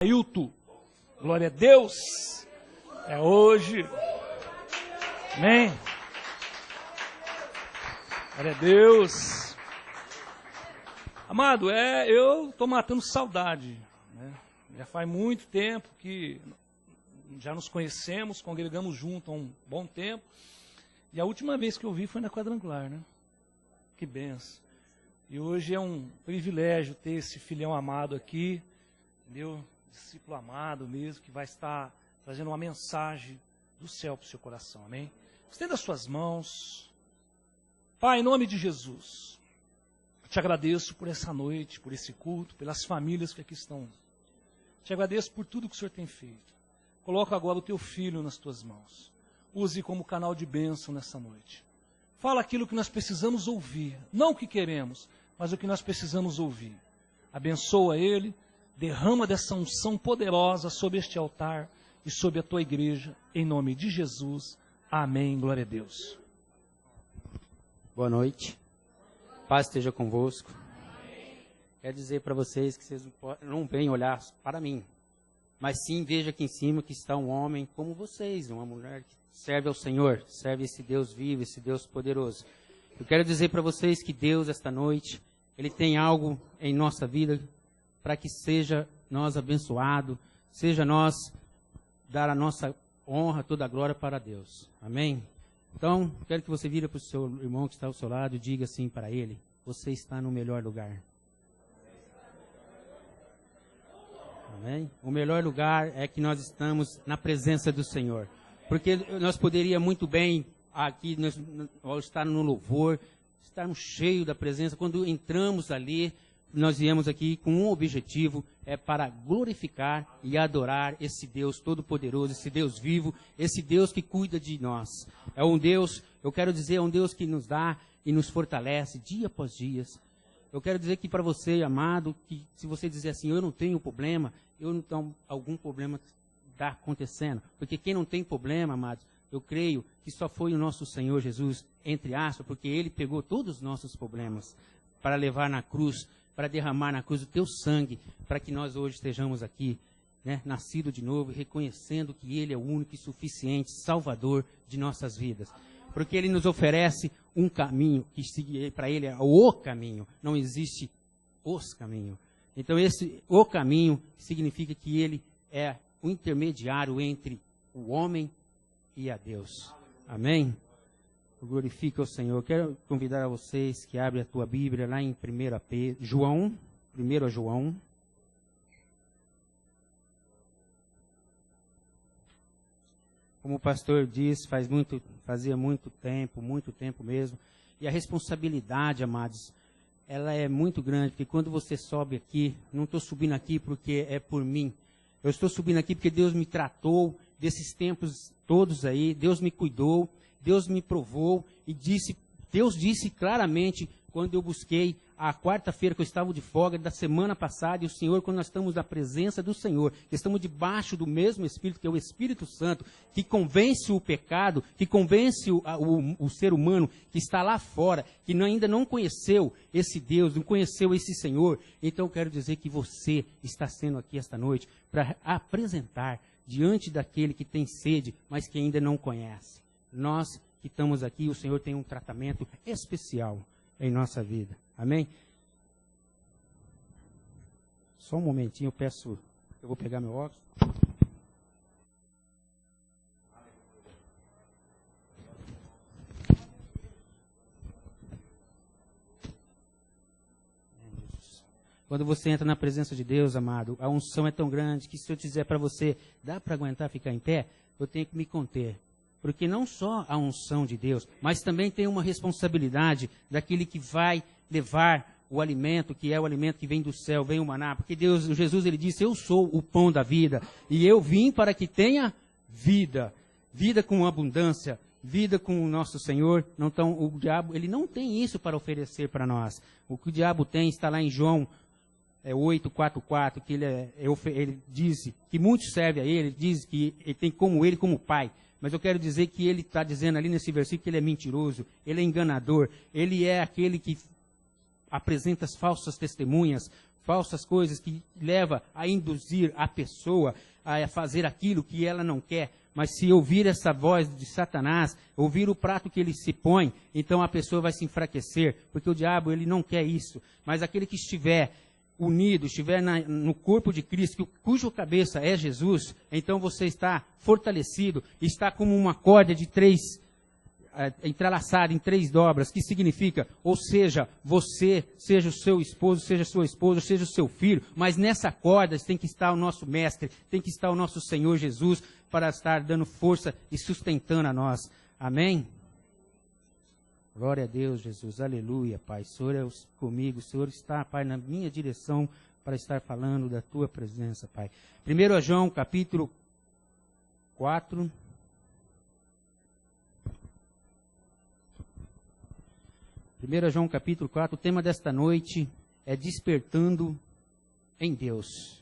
Ailton, glória a Deus, é hoje, amém, glória a Deus. Amado, eu estou matando saudade, né? Já faz muito tempo que já nos conhecemos, congregamos juntos há um bom tempo, e a última vez que eu vi foi na Quadrangular, né? Que benção. E hoje é um privilégio ter esse filhão amado aqui, entendeu? Discípulo amado mesmo, que vai estar trazendo uma mensagem do céu para o seu coração, amém? Estenda as suas mãos. Pai, em nome de Jesus, eu te agradeço por essa noite, por esse culto, pelas famílias que aqui estão. Te agradeço por tudo que o Senhor tem feito. Coloca agora o teu filho nas tuas mãos. Use como canal de bênção nessa noite. Fala aquilo que nós precisamos ouvir, não o que queremos, mas o que nós precisamos ouvir. Abençoa ele. Derrama dessa unção poderosa sobre este altar e sobre a tua igreja, em nome de Jesus. Amém. Glória a Deus. Boa noite. Paz esteja convosco. Quero dizer para vocês que vocês não vêm olhar para mim, mas sim veja aqui em cima que está um homem como vocês, uma mulher que serve ao Senhor, serve esse Deus vivo, esse Deus poderoso. Eu quero dizer para vocês que Deus, esta noite, Ele tem algo em nossa vida para que seja nós abençoado, seja nós dar a nossa honra, toda a glória para Deus. Amém? Então, quero que você vire para o seu irmão que está ao seu lado e diga assim para ele: você está no melhor lugar. Amém? O melhor lugar é que nós estamos na presença do Senhor. Porque nós poderíamos muito bem aqui estar no louvor, estarmos cheios da presença. Quando entramos ali, nós viemos aqui com um objetivo, é para glorificar e adorar esse Deus todo-poderoso, esse Deus vivo, esse Deus que cuida de nós. É um Deus, eu quero dizer, é um Deus que nos dá e nos fortalece dia após dia. Eu quero dizer que para você, amado, que se você dizer assim, eu não tenho problema, eu não tenho algum problema está acontecendo. Porque quem não tem problema, amados, eu creio que só foi o nosso Senhor Jesus, entre aspas, porque Ele pegou todos os nossos problemas para levar na cruz, para derramar na cruz o teu sangue, para que nós hoje estejamos aqui, né, nascido de novo, reconhecendo que Ele é o único e suficiente Salvador de nossas vidas. Porque Ele nos oferece um caminho, que para Ele é o caminho, não existe os caminhos. Então o caminho significa que Ele é o intermediário entre o homem e a Deus. Amém? Glorifica o Senhor. Quero convidar a vocês que abrem a tua Bíblia lá em 1 João. Como o pastor disse, fazia muito tempo mesmo. E a responsabilidade, amados, ela é muito grande, porque quando você sobe aqui, não estou subindo aqui porque é por mim. Eu estou subindo aqui porque Deus me tratou desses tempos todos aí, Deus me cuidou, Deus me provou e Deus disse claramente quando eu busquei a quarta-feira que eu estava de folga da semana passada, e o Senhor, quando nós estamos na presença do Senhor, que estamos debaixo do mesmo Espírito, que é o Espírito Santo, que convence o pecado, que convence o ser humano que está lá fora, que ainda não conheceu esse Deus, não conheceu esse Senhor. Então eu quero dizer que você está sendo aqui esta noite para apresentar diante daquele que tem sede, mas que ainda não conhece. Nós que estamos aqui, o Senhor tem um tratamento especial em nossa vida. Amém? Só um momentinho, eu vou pegar meu óculos. Quando você entra na presença de Deus, amado, a unção é tão grande que se eu dizer para você, dá para aguentar ficar em pé, eu tenho que me conter. Porque não só a unção de Deus, mas também tem uma responsabilidade daquele que vai levar o alimento, que é o alimento que vem do céu, vem o maná. Porque Jesus, ele disse, eu sou o pão da vida, e eu vim para que tenha vida, vida com abundância, vida com o nosso Senhor. Então, o diabo, ele não tem isso para oferecer para nós. O que o diabo tem está lá em João 8:4, que ele diz que muitos servem a ele diz que ele tem como ele como pai. Mas eu quero dizer que ele está dizendo ali nesse versículo que ele é mentiroso, ele é enganador, ele é aquele que apresenta as falsas testemunhas, falsas coisas que leva a induzir a pessoa a fazer aquilo que ela não quer. Mas se ouvir essa voz de Satanás, ouvir o prato que ele se põe, então a pessoa vai se enfraquecer, porque o diabo ele não quer isso. Mas aquele que estiver unido, estiver no corpo de Cristo, cuja cabeça é Jesus, então você está fortalecido, está como uma corda de entrelaçada em 3 dobras, que significa, ou seja, você, seja o seu esposo, seja a sua esposa, seja o seu filho, mas nessa corda tem que estar o nosso mestre, tem que estar o nosso Senhor Jesus, para estar dando força e sustentando a nós. Amém? Glória a Deus, Jesus. Aleluia, Pai. O Senhor é comigo. O Senhor está, Pai, na minha direção para estar falando da Tua presença, Pai. 1 João, capítulo 4. João, capítulo 4. O tema desta noite é despertando em Deus.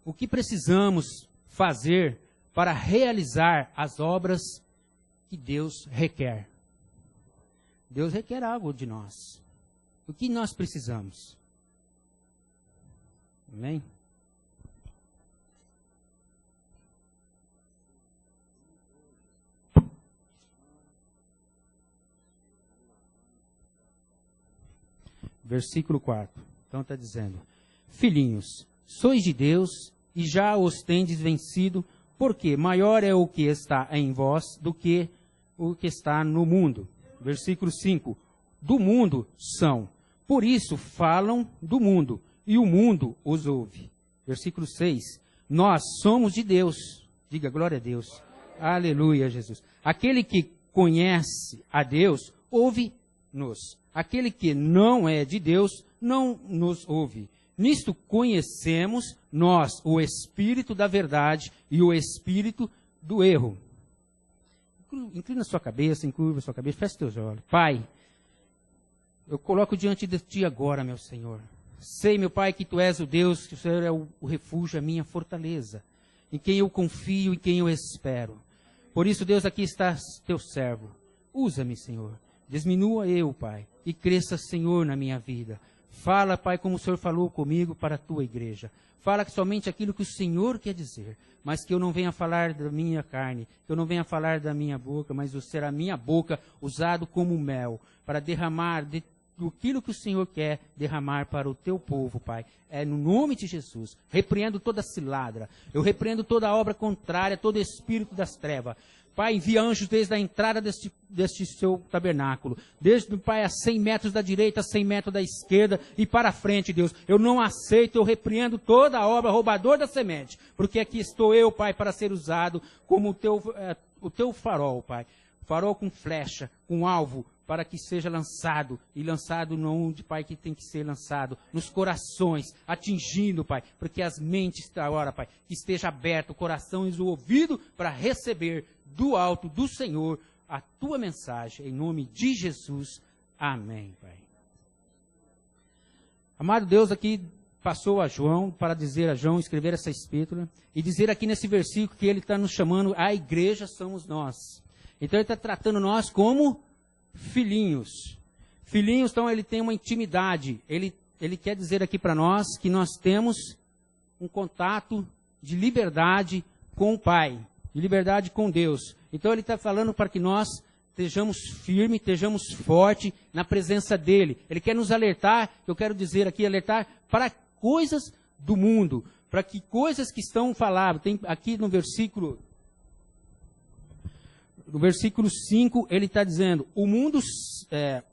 O que precisamos fazer para realizar as obras que Deus requer? Deus requer algo de nós. O que nós precisamos? Amém? Versículo 4. Então está dizendo: Filhinhos, sois de Deus e já os tendes vencido, porque maior é o que está em vós do que o que está no mundo. Versículo 5. Do mundo são, por isso falam do mundo, e o mundo os ouve. Versículo 6. Nós somos de Deus. Diga glória a Deus. Aleluia, Jesus. Aquele que conhece a Deus, ouve-nos. Aquele que não é de Deus, não nos ouve. Nisto conhecemos nós o espírito da verdade e o espírito do erro. Inclina sua cabeça, encurva sua cabeça, feche teus olhos. Pai, eu coloco diante de Ti agora, meu Senhor. Sei, meu Pai, que Tu és o Deus, que o Senhor é o refúgio, a minha fortaleza, em quem eu confio, em quem eu espero. Por isso, Deus, aqui está Teu servo. Usa-me, Senhor. Diminua eu, Pai, e cresça, Senhor, na minha vida. Fala, Pai, como o Senhor falou comigo para a Tua igreja. Fala somente aquilo que o Senhor quer dizer, mas que eu não venha falar da minha carne, que eu não venha falar da minha boca, mas será a minha boca usado como mel, para derramar aquilo que o Senhor quer derramar para o Teu povo, Pai. É no nome de Jesus. Repreendo toda cilada, eu repreendo toda obra contrária, todo espírito das trevas. Pai, envia anjos desde a entrada deste seu tabernáculo. Desde, Pai, a 100 metros da direita, a 100 metros da esquerda e para frente, Deus. Eu não aceito, eu repreendo toda a obra roubador da semente. Porque aqui estou eu, Pai, para ser usado como o teu farol, Pai. Farol com flecha, com alvo, para que seja lançado. E lançado onde, Pai, que tem que ser lançado. Nos corações, atingindo, Pai. Porque as mentes agora, Pai, que esteja aberto o coração e o ouvido para receber do alto do Senhor a Tua mensagem, em nome de Jesus. Amém, Pai. Amado Deus, aqui passou a João para dizer a João, escrever essa epístola, e dizer aqui nesse versículo que ele está nos chamando, a igreja somos nós. Então ele está tratando nós como filhinhos. Filhinhos, então ele tem uma intimidade. Ele quer dizer aqui para nós que nós temos um contato de liberdade com o Pai. De liberdade com Deus. Então ele está falando para que nós estejamos firmes, estejamos fortes na presença dEle. Ele quer nos alertar, eu quero dizer aqui, alertar para coisas do mundo, para que coisas que estão faladas. Tem aqui no versículo 5, ele está dizendo,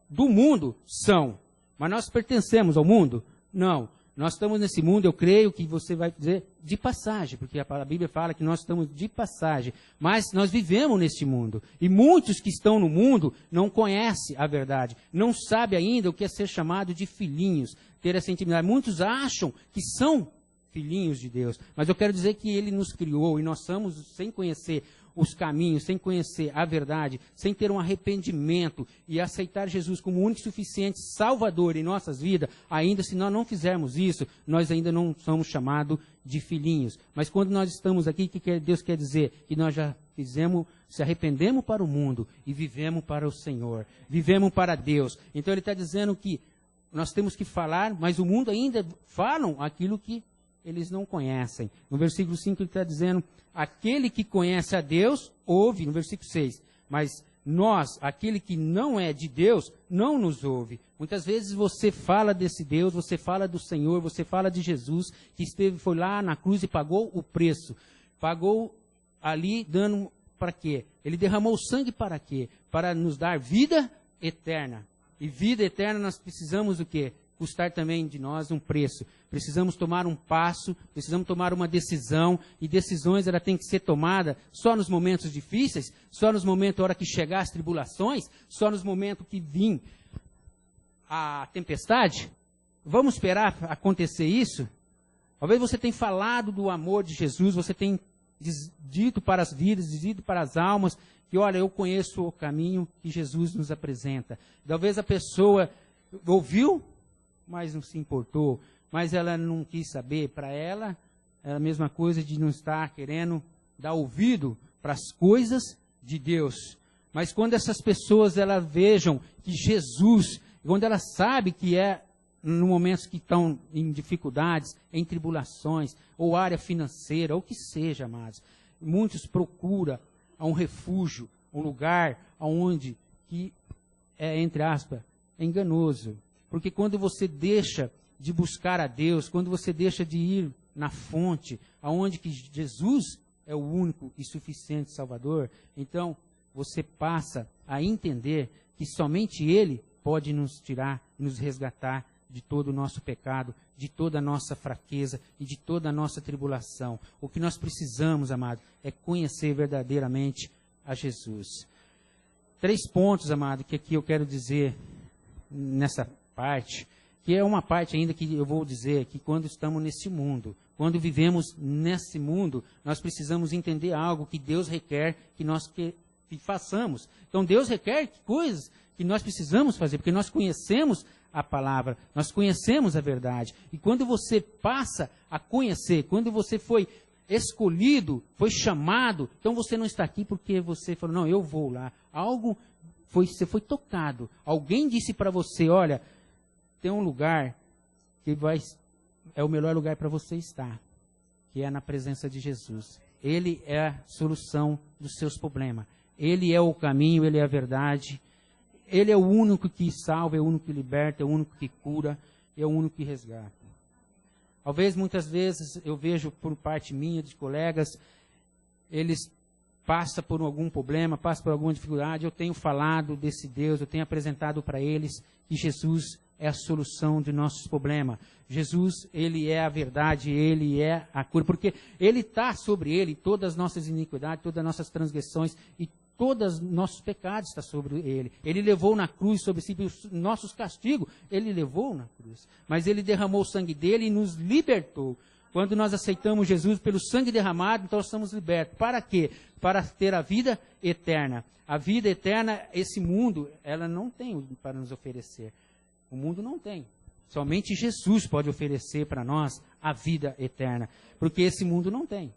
do mundo são, mas nós pertencemos ao mundo? Não. Nós estamos nesse mundo, eu creio que você vai dizer, de passagem, porque a Bíblia fala que nós estamos de passagem, mas nós vivemos neste mundo, e muitos que estão no mundo não conhecem a verdade, não sabem ainda o que é ser chamado de filhinhos, ter essa intimidade. Muitos acham que são filhinhos de Deus, mas eu quero dizer que Ele nos criou, e nós somos sem conhecer os caminhos, sem conhecer a verdade, sem ter um arrependimento e aceitar Jesus como único e suficiente Salvador em nossas vidas, ainda se nós não fizermos isso, nós ainda não somos chamados de filhinhos. Mas quando nós estamos aqui, o que Deus quer dizer? Que nós já se arrependemos para o mundo e vivemos para o Senhor, vivemos para Deus. Então ele está dizendo que nós temos que falar, mas o mundo ainda falam aquilo que eles não conhecem. No versículo 5 ele está dizendo, aquele que conhece a Deus, ouve, no versículo 6, mas nós, aquele que não é de Deus, não nos ouve. Muitas vezes você fala desse Deus, você fala do Senhor, você fala de Jesus, que foi lá na cruz e pagou o preço. Pagou ali dando para quê? Ele derramou o sangue para quê? Para nos dar vida eterna. E vida eterna nós precisamos o quê? Custar também de nós um preço. Precisamos tomar um passo, precisamos tomar uma decisão, e decisões ela tem que ser tomada só nos momentos difíceis, só nos momentos, a hora que chegar as tribulações, só nos momentos que vir a tempestade. Vamos esperar acontecer isso? Talvez você tenha falado do amor de Jesus, você tenha dito para as vidas, dito para as almas, que olha, eu conheço o caminho que Jesus nos apresenta. Talvez a pessoa ouviu, mas não se importou, mas ela não quis saber. Para ela, é a mesma coisa de não estar querendo dar ouvido para as coisas de Deus. Mas quando essas pessoas elas vejam que Jesus, quando elas sabem que é no momentos que estão em dificuldades, em tribulações, ou área financeira, ou o que seja, amados, muitos procuram um refúgio, um lugar onde que é, entre aspas, enganoso. Porque quando você deixa de buscar a Deus, quando você deixa de ir na fonte, aonde que Jesus é o único e suficiente Salvador, então você passa a entender que somente Ele pode nos tirar, nos resgatar de todo o nosso pecado, de toda a nossa fraqueza e de toda a nossa tribulação. O que nós precisamos, amado, é conhecer verdadeiramente a Jesus. 3 pontos, amado, que aqui eu quero dizer nessa parte, que é uma parte ainda que eu vou dizer, que quando estamos nesse mundo, quando vivemos nesse mundo, nós precisamos entender algo que Deus requer que nós que façamos. Então Deus requer coisas que nós precisamos fazer, porque nós conhecemos a palavra, nós conhecemos a verdade. E quando você passa a conhecer, quando você foi escolhido, foi chamado, então você não está aqui porque você falou, não, eu vou lá. Você foi tocado. Alguém disse para você, olha, tem um lugar que é o melhor lugar para você estar, que é na presença de Jesus. Ele é a solução dos seus problemas. Ele é o caminho, Ele é a verdade. Ele é o único que salva, é o único que liberta, é o único que cura, é o único que resgata. Talvez muitas vezes eu vejo por parte minha, de colegas, eles passam por algum problema, passam por alguma dificuldade, eu tenho falado desse Deus, eu tenho apresentado para eles que Jesus é a solução de nossos problemas. Jesus, Ele é a verdade, Ele é a cura, porque Ele está sobre Ele, todas as nossas iniquidades, todas as nossas transgressões e todos os nossos pecados estão sobre Ele. Ele levou na cruz sobre si os nossos castigos, Ele levou na cruz. Mas Ele derramou o sangue dEle e nos libertou. Quando nós aceitamos Jesus pelo sangue derramado, então nós somos libertos. Para quê? Para ter a vida eterna. A vida eterna, esse mundo, ela não tem para nos oferecer. O mundo não tem. Somente Jesus pode oferecer para nós a vida eterna. Porque esse mundo não tem.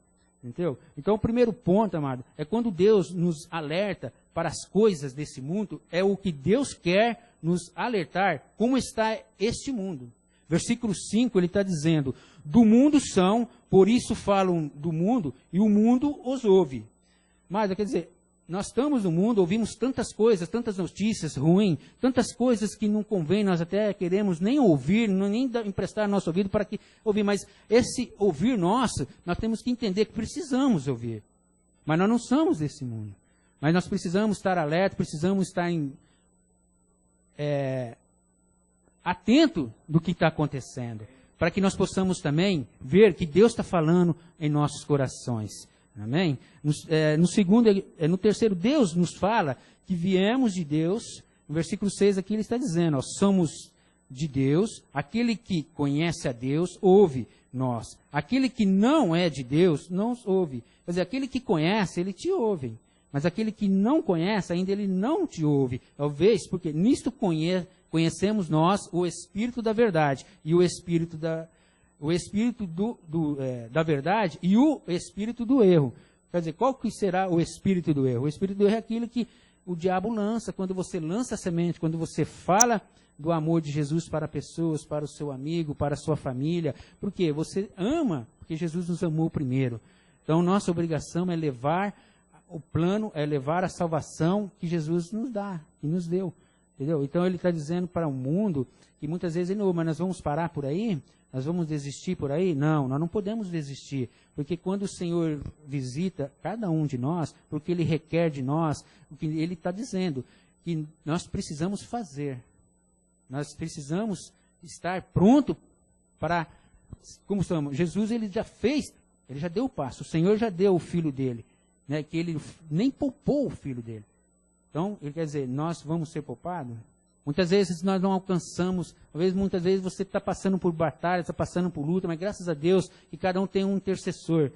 Entendeu? Então o primeiro ponto, amado, é quando Deus nos alerta para as coisas desse mundo, é o que Deus quer nos alertar, como está este mundo. Versículo 5, ele está dizendo, do mundo são, por isso falam do mundo, e o mundo os ouve. Mas, quer dizer, nós estamos no mundo, ouvimos tantas coisas, tantas notícias ruins, tantas coisas que não convém, nós até queremos nem ouvir, nem emprestar nosso ouvido para que ouvir, mas esse ouvir nosso, nós temos que entender que precisamos ouvir. Mas nós não somos desse mundo. Mas nós precisamos estar alerta, precisamos estar atento do que está acontecendo, para que nós possamos também ver que Deus está falando em nossos corações. Amém? No terceiro, Deus nos fala que viemos de Deus. No versículo 6 aqui ele está dizendo, ó, somos de Deus, aquele que conhece a Deus, ouve nós. Aquele que não é de Deus, não ouve. Quer dizer, aquele que conhece, ele te ouve. Mas aquele que não conhece, ainda ele não te ouve. Talvez, porque nisto conhecemos nós o Espírito da verdade e o Espírito da verdade e o espírito do erro. Quer dizer, qual que será o espírito do erro? O espírito do erro é aquilo que o diabo lança, quando você lança a semente, quando você fala do amor de Jesus para pessoas, para o seu amigo, para a sua família. Por quê? Você ama, porque Jesus nos amou primeiro. Então, nossa obrigação é levar o plano, é levar a salvação que Jesus nos dá, que nos deu. Entendeu? Então, ele está dizendo para o mundo que muitas vezes, mas nós vamos parar por aí? Nós vamos desistir por aí? Não, nós não podemos desistir. Porque quando o Senhor visita cada um de nós, porque Ele requer de nós, o que Ele está dizendo, que nós precisamos fazer. Nós precisamos estar pronto para, como estamos, Jesus ele já fez, ele já deu o passo, o Senhor já deu o filho dele, né, que ele nem poupou o filho dele. Então, ele quer dizer, nós vamos ser poupados? Muitas vezes nós não alcançamos, muitas vezes você está passando por batalha, está passando por luta, mas graças a Deus que cada um tem um intercessor.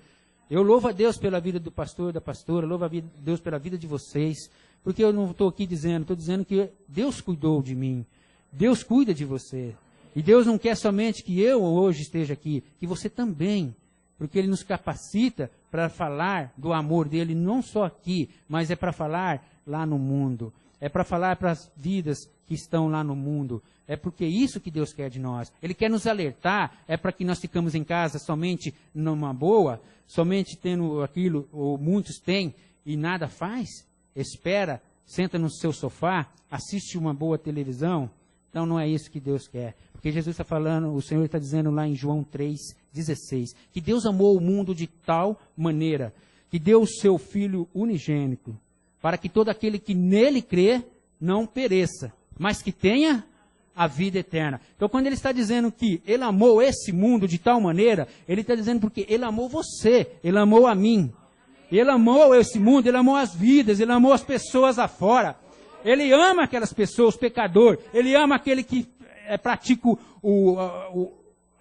Eu louvo a Deus pela vida do pastor, da pastora, louvo a Deus pela vida de vocês, porque eu não estou aqui dizendo, estou dizendo que Deus cuidou de mim. Deus cuida de você. E Deus não quer somente que eu hoje esteja aqui, que você também. Porque Ele nos capacita para falar do amor dEle, não só aqui, mas é para falar lá no mundo. É para falar para as vidas que estão lá no mundo. É porque é isso que Deus quer de nós. Ele quer nos alertar, é para que nós ficamos em casa somente numa boa, somente tendo aquilo, ou muitos têm, e nada faz. Espera, senta no seu sofá, assiste uma boa televisão. Então não é isso que Deus quer. Porque Jesus está falando, o Senhor está dizendo lá em João 3,16, que Deus amou o mundo de tal maneira, que deu o seu Filho unigênito, para que todo aquele que nele crê, não pereça, mas que tenha a vida eterna. Então quando ele está dizendo que ele amou esse mundo de tal maneira, ele está dizendo porque ele amou você, ele amou a mim. Ele amou esse mundo, ele amou as vidas, ele amou as pessoas lá fora. Ele ama aquelas pessoas, o pecador. Ele ama aquele que pratica o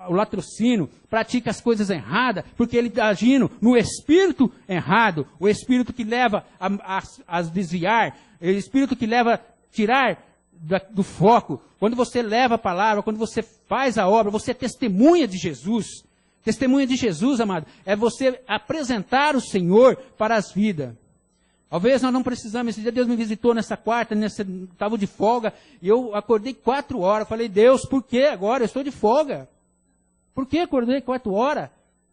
latrocínio, pratica as coisas erradas, porque ele está agindo no espírito errado, o espírito que leva a desviar, o espírito que leva a tirar do foco. Quando você leva a palavra, quando você faz a obra, você é testemunha de Jesus. Testemunha de Jesus, amado, é você apresentar o Senhor para as vidas. Talvez nós não precisamos, esse dia Deus me visitou nessa quarta, estava de folga, e eu acordei 4 horas, falei, Deus, por que agora? Eu estou de folga. Por que acordei 4 horas?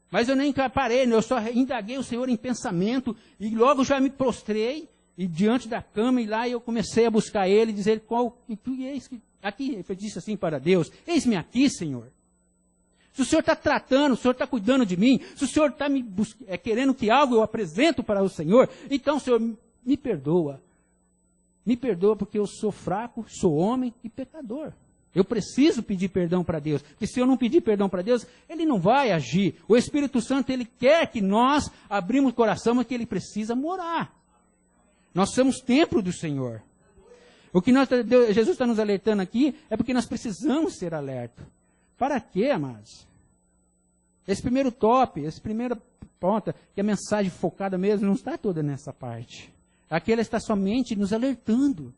Mas eu nem parei, eu só indaguei o Senhor em pensamento, e logo já me prostrei, e diante da cama, e lá eu comecei a buscar Ele, e dizer, aqui, eu disse assim para Deus, eis-me aqui, Senhor. Se o Senhor está tratando, o Senhor está cuidando de mim, se o Senhor está querendo que algo eu apresento para o Senhor, então, Senhor, me perdoa. Me perdoa porque eu sou fraco, sou homem e pecador. Eu preciso pedir perdão para Deus, porque se eu não pedir perdão para Deus, Ele não vai agir. O Espírito Santo, Ele quer que nós abrimos o coração, mas que Ele precisa morar. Nós somos templo do Senhor. O que Jesus está nos alertando aqui é porque nós precisamos ser alerta. Para quê, amados? Esse primeiro essa primeira ponta, que a mensagem focada mesmo, não está toda nessa parte. Aqui ela está somente nos alertando.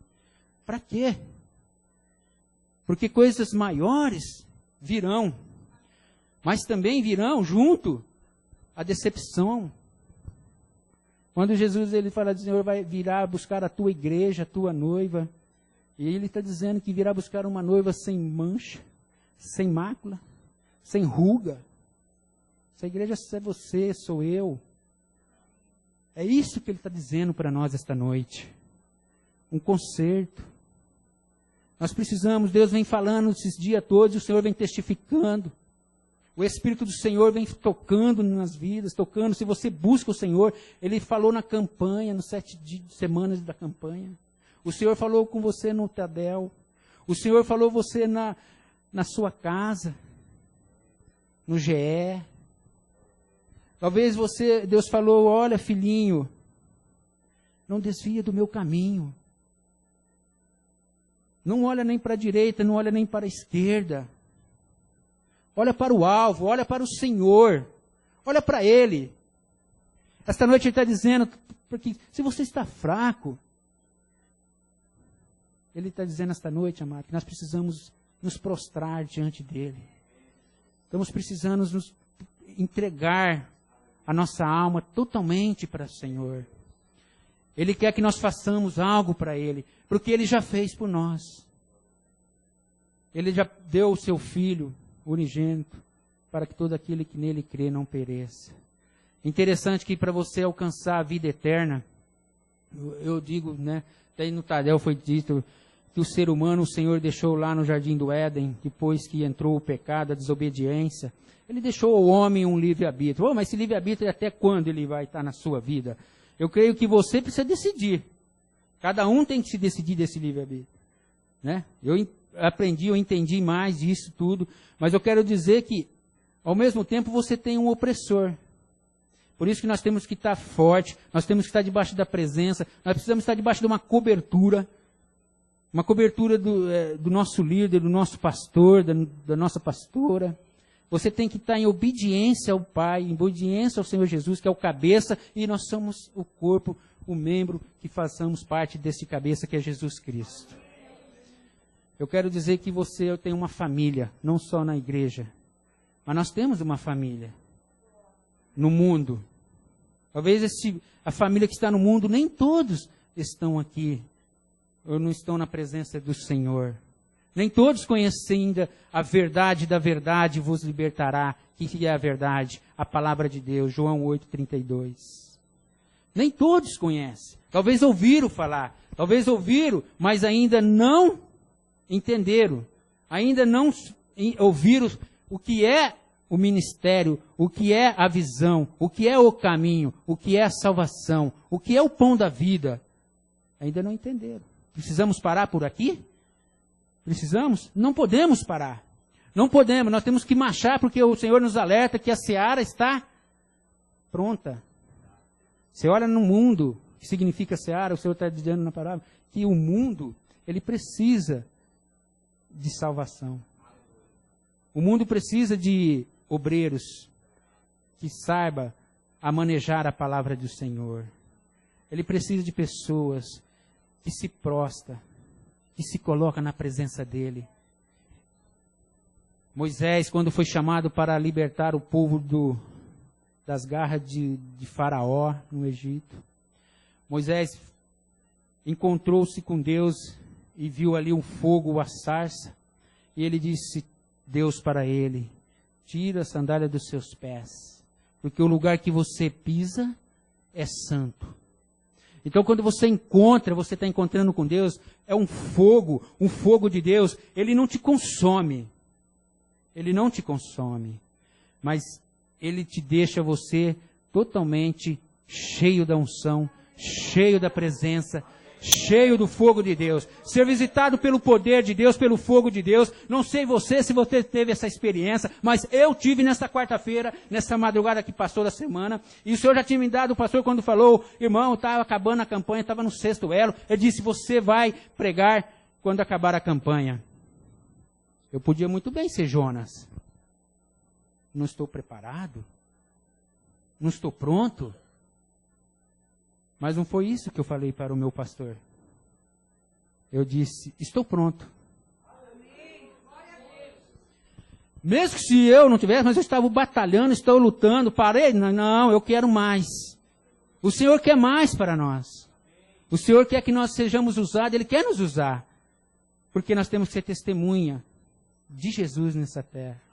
Para quê? Porque coisas maiores virão. Mas também virão junto a decepção. Quando Jesus ele fala, o Senhor vai virar buscar a tua igreja, a tua noiva. E Ele está dizendo que virá buscar uma noiva sem mancha, sem mácula, sem ruga. Essa igreja é você, sou eu. É isso que Ele está dizendo para nós esta noite. Um conserto. Nós precisamos, Deus vem falando esses dias todos, o Senhor vem testificando. O Espírito do Senhor vem tocando nas vidas, tocando. Se você busca o Senhor, Ele falou na campanha, nos 7 semanas da campanha. O Senhor falou com você no Tadel. O Senhor falou você na sua casa, no GE. Talvez Deus falou, olha filhinho, não desvia do meu caminho. Não olha nem para a direita, não olha nem para a esquerda. Olha para o alvo, olha para o Senhor. Olha para Ele. Esta noite Ele está dizendo, porque se você está fraco, Ele está dizendo esta noite, amado, que nós precisamos nos prostrar diante dEle. Estamos precisando nos entregar a nossa alma totalmente para o Senhor. Ele quer que nós façamos algo para Ele, porque Ele já fez por nós. Ele já deu o seu Filho unigênito, para que todo aquele que nele crê não pereça. Interessante que para você alcançar a vida eterna, eu digo, né, até no Tadel foi dito que o ser humano, o Senhor deixou lá no Jardim do Éden, depois que entrou o pecado, a desobediência, Ele deixou ao homem um livre-arbítrio. Mas esse livre-arbítrio até quando ele vai estar na sua vida? Eu creio que você precisa decidir. Cada um tem que se decidir desse livre-arbítrio. Né? Eu aprendi, eu entendi mais disso tudo, mas eu quero dizer que, ao mesmo tempo, você tem um opressor. Por isso que nós temos que estar forte, nós temos que estar debaixo da presença, nós precisamos estar debaixo de uma cobertura do nosso líder, do nosso pastor, da nossa pastora. Você tem que estar em obediência ao Pai, em obediência ao Senhor Jesus, que é o cabeça, e nós somos o corpo, o membro que façamos parte desse cabeça que é Jesus Cristo. Eu quero dizer que você tem uma família, não só na igreja, mas nós temos uma família no mundo. Talvez a família que está no mundo, nem todos estão aqui, ou não estão na presença do Senhor. Nem todos conhecem ainda a verdade da verdade vos libertará, que é a verdade, a palavra de Deus, João 8,32. Nem todos conhecem. Talvez ouviram falar, mas ainda não entenderam, ainda não ouviram o que é o ministério, o que é a visão, o que é o caminho, o que é a salvação, o que é o pão da vida. Ainda não entenderam. Precisamos parar por aqui? Precisamos? Não podemos parar. Não podemos, nós temos que marchar porque o Senhor nos alerta que a seara está pronta. Você olha no mundo, que significa seara, o Senhor está dizendo na palavra, que o mundo, ele precisa de salvação. O mundo precisa de obreiros que saibam a manejar a palavra do Senhor. Ele precisa de pessoas que se prostam, que se colocam na presença dEle. Moisés, quando foi chamado para libertar o povo das garras de Faraó no Egito, Moisés encontrou-se com Deus e viu ali um fogo, a sarça, e ele disse, Deus para ele, tira a sandália dos seus pés, porque o lugar que você pisa é santo. Então quando você está encontrando com Deus, é um fogo de Deus, ele não te consome, mas ele te deixa você totalmente cheio da unção, cheio da presença, cheio do fogo de Deus, ser visitado pelo poder de Deus, pelo fogo de Deus. Não sei se você teve essa experiência, mas eu tive nessa quarta-feira, nessa madrugada que passou da semana, e o Senhor já tinha me dado, o pastor quando falou, irmão, estava acabando a campanha, estava no 6º elo, ele disse, você vai pregar quando acabar a campanha. Eu podia muito bem ser Jonas. Não estou preparado? Não estou pronto? Mas não foi isso que eu falei para o meu pastor. Eu disse, estou pronto. Mesmo que se eu não tivesse, mas eu estava batalhando, estou lutando, parei, não, eu quero mais. O Senhor quer mais para nós. O Senhor quer que nós sejamos usados, Ele quer nos usar. Porque nós temos que ser testemunha de Jesus nessa terra.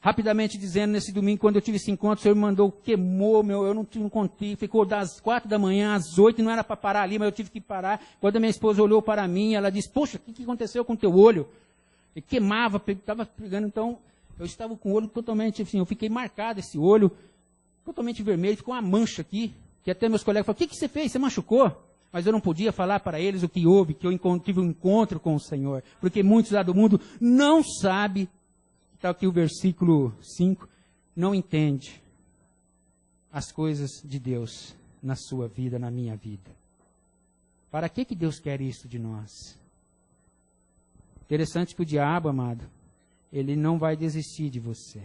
Rapidamente dizendo, nesse domingo, quando eu tive esse encontro, o Senhor me mandou, queimou, eu não contei, ficou das 4 da manhã às 8, não era para parar ali, mas eu tive que parar. Quando a minha esposa olhou para mim, ela disse, poxa, o que aconteceu com o teu olho? E queimava, estava pegando, então, eu estava com o olho totalmente, assim, eu fiquei marcado, esse olho, totalmente vermelho, ficou uma mancha aqui, que até meus colegas falaram, o que você fez? Você machucou? Mas eu não podia falar para eles o que houve, que eu tive um encontro com o Senhor, porque muitos lá do mundo não sabem. Está aqui o versículo 5, não entende as coisas de Deus na sua vida, na minha vida. Para que Deus quer isso de nós? Interessante que o diabo, amado, ele não vai desistir de você.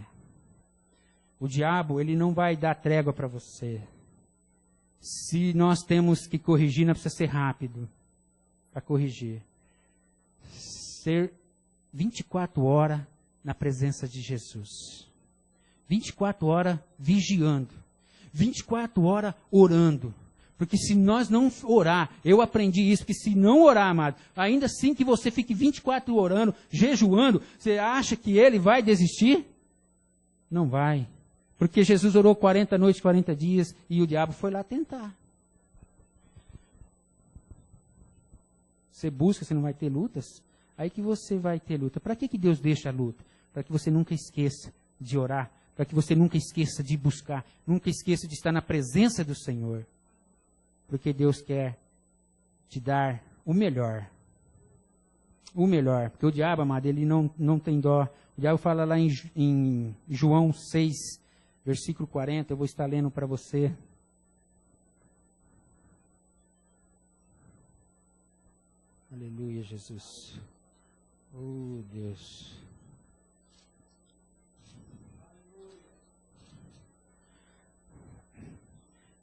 O diabo, ele não vai dar trégua para você. Se nós temos que corrigir, não precisa ser rápido para corrigir. Ser 24 horas na presença de Jesus. 24 horas vigiando. 24 horas orando. Porque se nós não orar, eu aprendi isso, que se não orar, amado, ainda assim que você fique 24 orando, jejuando, você acha que ele vai desistir? Não vai. Porque Jesus orou 40 noites, 40 dias, e o diabo foi lá tentar. Você busca, você não vai ter lutas? Aí que você vai ter luta. Para que Deus deixa a luta? Para que você nunca esqueça de orar, para que você nunca esqueça de buscar, nunca esqueça de estar na presença do Senhor. Porque Deus quer te dar o melhor. O melhor. Porque o diabo, amado, ele não tem dó. O diabo fala lá em João 6, versículo 40, eu vou estar lendo para você. Aleluia, Jesus. Oh, Deus.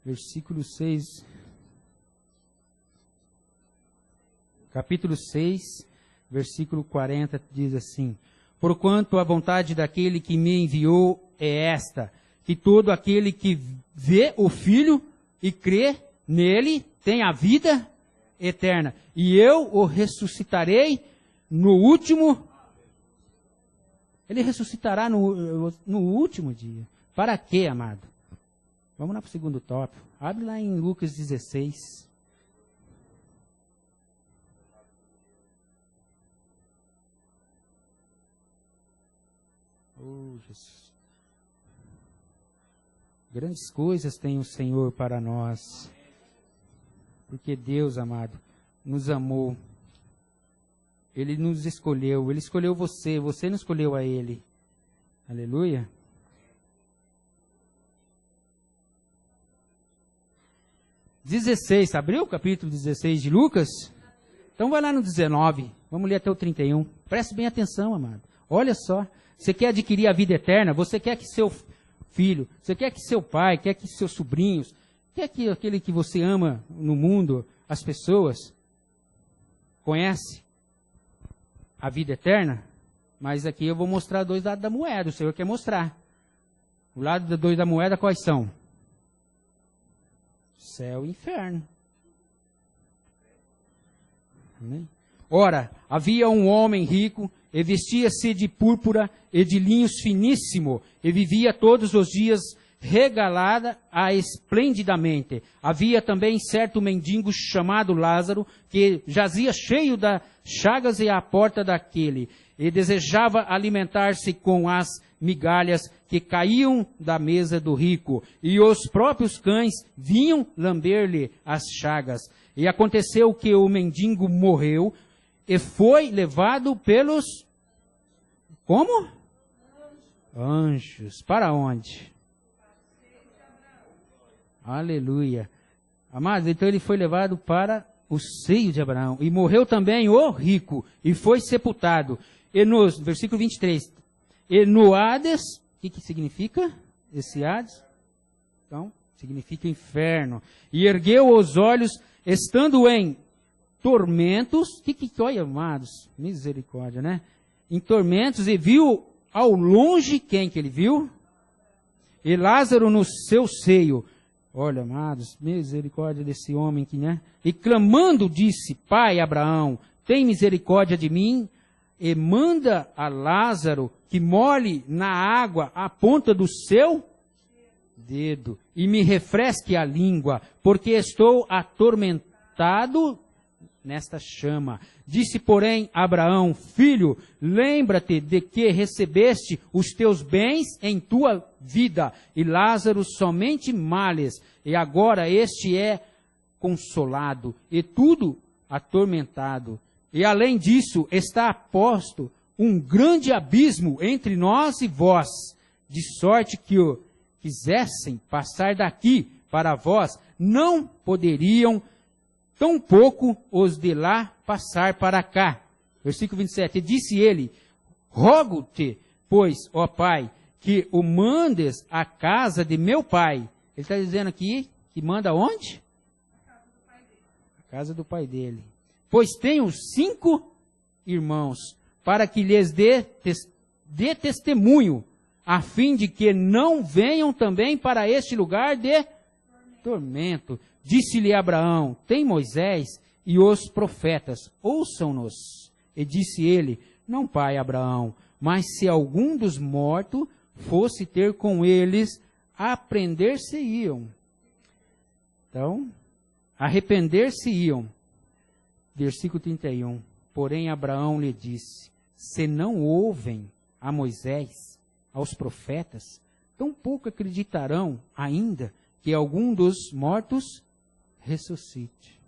Versículo 6. Capítulo 6, versículo 40, diz assim: Porquanto a vontade daquele que me enviou é esta, que todo aquele que vê o Filho e crê nele tem a vida eterna, e eu o ressuscitarei no último... Ele ressuscitará no último dia. Para quê, amado? Vamos lá para o segundo tópico. Abre lá em Lucas 16. Oh, Jesus. Grandes coisas tem o Senhor para nós. Porque Deus, amado, nos amou. Ele nos escolheu. Ele escolheu você. Você não escolheu a Ele. Aleluia. Abriu o capítulo 16 de Lucas? Então vai lá no 19. Vamos ler até o 31. Preste bem atenção, amado. Olha só. Você quer adquirir a vida eterna? Você quer que seu filho, você quer que seu pai, quer que seus sobrinhos, quer que aquele que você ama no mundo, as pessoas, conhece a vida eterna? Mas aqui eu vou mostrar dois lados da moeda. O Senhor quer mostrar. O lado dois da moeda quais são? Céu e inferno. Amém? Ora, havia um homem rico, e vestia-se de púrpura e de linhos finíssimo, e vivia todos os dias regalada esplendidamente. Havia também certo mendigo chamado Lázaro, que jazia cheio de chagas à porta daquele, e desejava alimentar-se com as migalhas que caíam da mesa do rico, e os próprios cães vinham lamber-lhe as chagas. E aconteceu que o mendigo morreu, e foi levado pelos... Como? Anjos. Para onde? Aleluia. Amados, então ele foi levado para o seio de Abraão. E morreu também o rico, e foi sepultado. E no versículo 23. E no Hades, o que significa esse Hades? Então, significa inferno. E ergueu os olhos, estando em tormentos, olha, amados, misericórdia, né? Em tormentos, e viu ao longe quem que ele viu? E Lázaro no seu seio. Olha, amados, misericórdia desse homem que, né? E clamando disse: Pai Abraão, tem misericórdia de mim, e manda a Lázaro que molhe na água a ponta do seu dedo, e me refresque a língua, porque estou atormentado nesta chama. Disse, porém, Abraão: Filho, lembra-te de que recebeste os teus bens em tua vida, e Lázaro somente males, e agora este é consolado, e tudo atormentado. E além disso, está posto um grande abismo entre nós e vós, de sorte que o quisessem passar daqui para vós, não poderiam, tampouco os de lá passar para cá. Versículo 27. E disse ele: Rogo-te, pois, ó Pai, que o mandes à casa de meu pai. Ele está dizendo aqui que manda onde? A casa do pai dele. Pois tenho 5 irmãos, para que lhes dê testemunho, a fim de que não venham também para este lugar de tormento. Disse-lhe Abraão: tem Moisés e os profetas, ouçam-nos. E disse ele: não, pai Abraão, mas se algum dos mortos fosse ter com eles, aprender-se-iam. Então, arrepender-se-iam. Versículo 31. Porém Abraão lhe disse: se não ouvem a Moisés, aos profetas, tampouco acreditarão ainda que algum dos mortos ressuscite.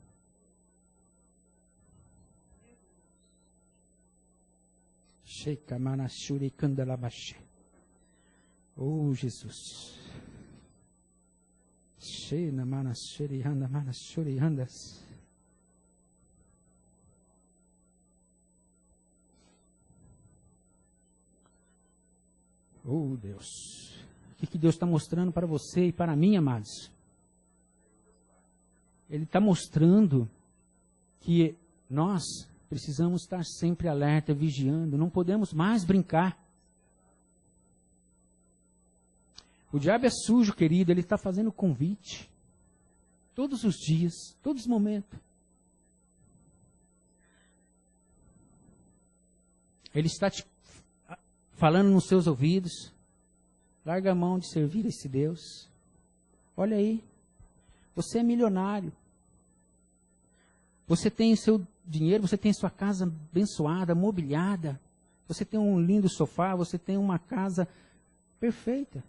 Oh, Jesus. Oh, Deus. O que Deus está mostrando para você e para mim, amados? Ele está mostrando que nós precisamos estar sempre alerta, vigiando. Não podemos mais brincar. O diabo é sujo, querido. Ele está fazendo convite. Todos os dias, todos os momentos. Ele está te falando nos seus ouvidos: larga a mão de servir esse Deus. Olha aí, você é milionário. Você tem o seu dinheiro, você tem sua casa abençoada, mobiliada. Você tem um lindo sofá, você tem uma casa perfeita.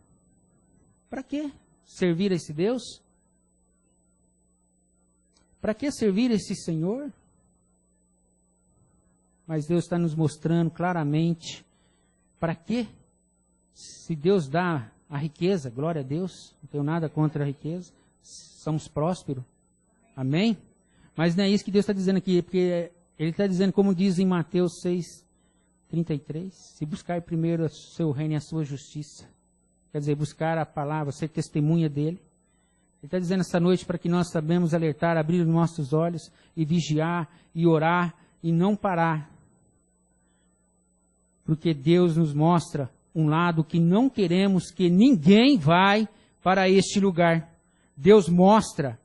Para que servir a esse Deus? Para que servir a esse Senhor? Mas Deus está nos mostrando claramente para quê? Se Deus dá a riqueza, glória a Deus, não tenho nada contra a riqueza, somos prósperos, amém? Mas não é isso que Deus está dizendo aqui, porque Ele está dizendo, como diz em Mateus 6:33, se buscar primeiro o seu reino e a sua justiça, quer dizer, buscar a palavra, ser testemunha dEle. Ele está dizendo essa noite para que nós sabemos alertar, abrir os nossos olhos e vigiar e orar e não parar. Porque Deus nos mostra um lado que não queremos que ninguém vai para este lugar. Deus mostra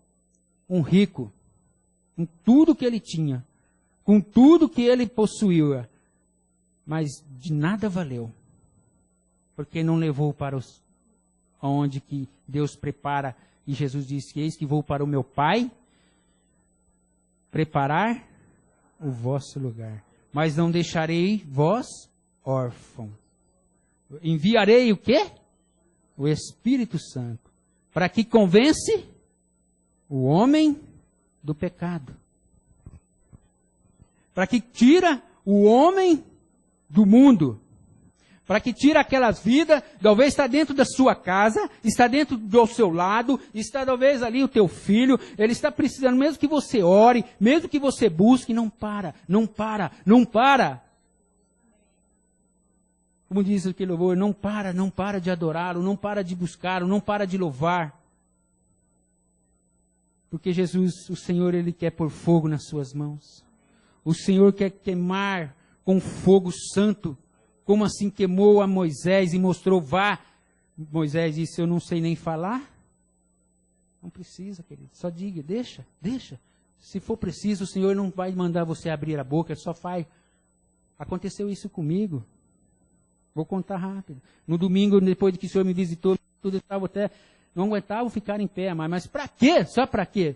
um rico, com tudo que ele tinha, com tudo que ele possuía, mas de nada valeu, porque não levou para onde que Deus prepara. E Jesus disse: eis que vou para o meu Pai preparar o vosso lugar, mas não deixarei vós órfão. Enviarei o quê? O Espírito Santo, para que convence o homem do pecado, para que tira o homem do mundo, para que tira aquelas vidas, talvez está dentro da sua casa, está dentro do seu lado, está talvez ali o teu filho, ele está precisando, mesmo que você ore, mesmo que você busque, não para. Como diz aquele louvor, não para de adorá-lo, não para de buscá-lo, não para de louvar. Porque Jesus, o Senhor, Ele quer pôr fogo nas suas mãos. O Senhor quer queimar com fogo santo, como assim queimou a Moisés e mostrou, vá. Moisés disse: eu não sei nem falar. Não precisa, querido, só diga, deixa. Se for preciso, o Senhor não vai mandar você abrir a boca, só faz. Aconteceu isso comigo. Vou contar rápido. No domingo, depois que o Senhor me visitou, tudo estava até, não aguentava ficar em pé, mas para quê? Só para quê?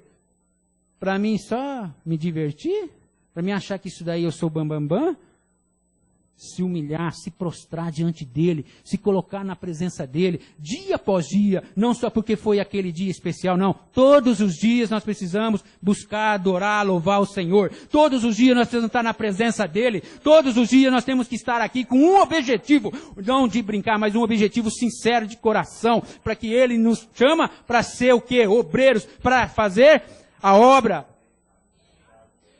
Para mim só me divertir? Para mim achar que isso daí eu sou bambambam? Se humilhar, se prostrar diante dEle, se colocar na presença dEle, dia após dia, não só porque foi aquele dia especial, não. Todos os dias nós precisamos buscar, adorar, louvar o Senhor. Todos os dias nós precisamos estar na presença dEle. Todos os dias nós temos que estar aqui com um objetivo, não de brincar, mas um objetivo sincero de coração, para que Ele nos chama para ser o quê? Obreiros, para fazer a obra.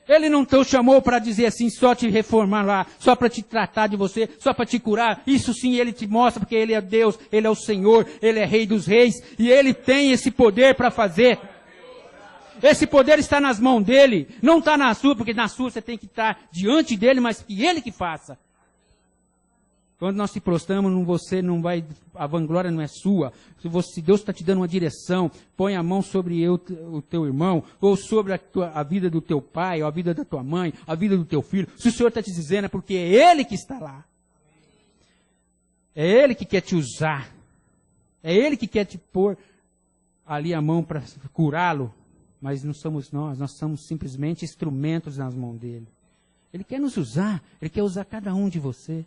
Ele não te chamou para dizer assim, só te reformar lá, só para te tratar de você, só para te curar. Isso sim, Ele te mostra, porque Ele é Deus, Ele é o Senhor, Ele é Rei dos Reis, e Ele tem esse poder para fazer. Esse poder está nas mãos dEle, não está na sua, porque na sua você tem que estar diante dEle, mas que Ele que faça. Quando nós se prostramos, você não vai, a vanglória não é sua. Se Deus está te dando uma direção, põe a mão sobre o teu irmão, ou sobre a vida do teu pai, ou a vida da tua mãe, a vida do teu filho. Se o Senhor está te dizendo, é porque é Ele que está lá. É Ele que quer te usar. É Ele que quer te pôr ali a mão para curá-lo. Mas não somos nós somos simplesmente instrumentos nas mãos dEle. Ele quer nos usar, Ele quer usar cada um de você.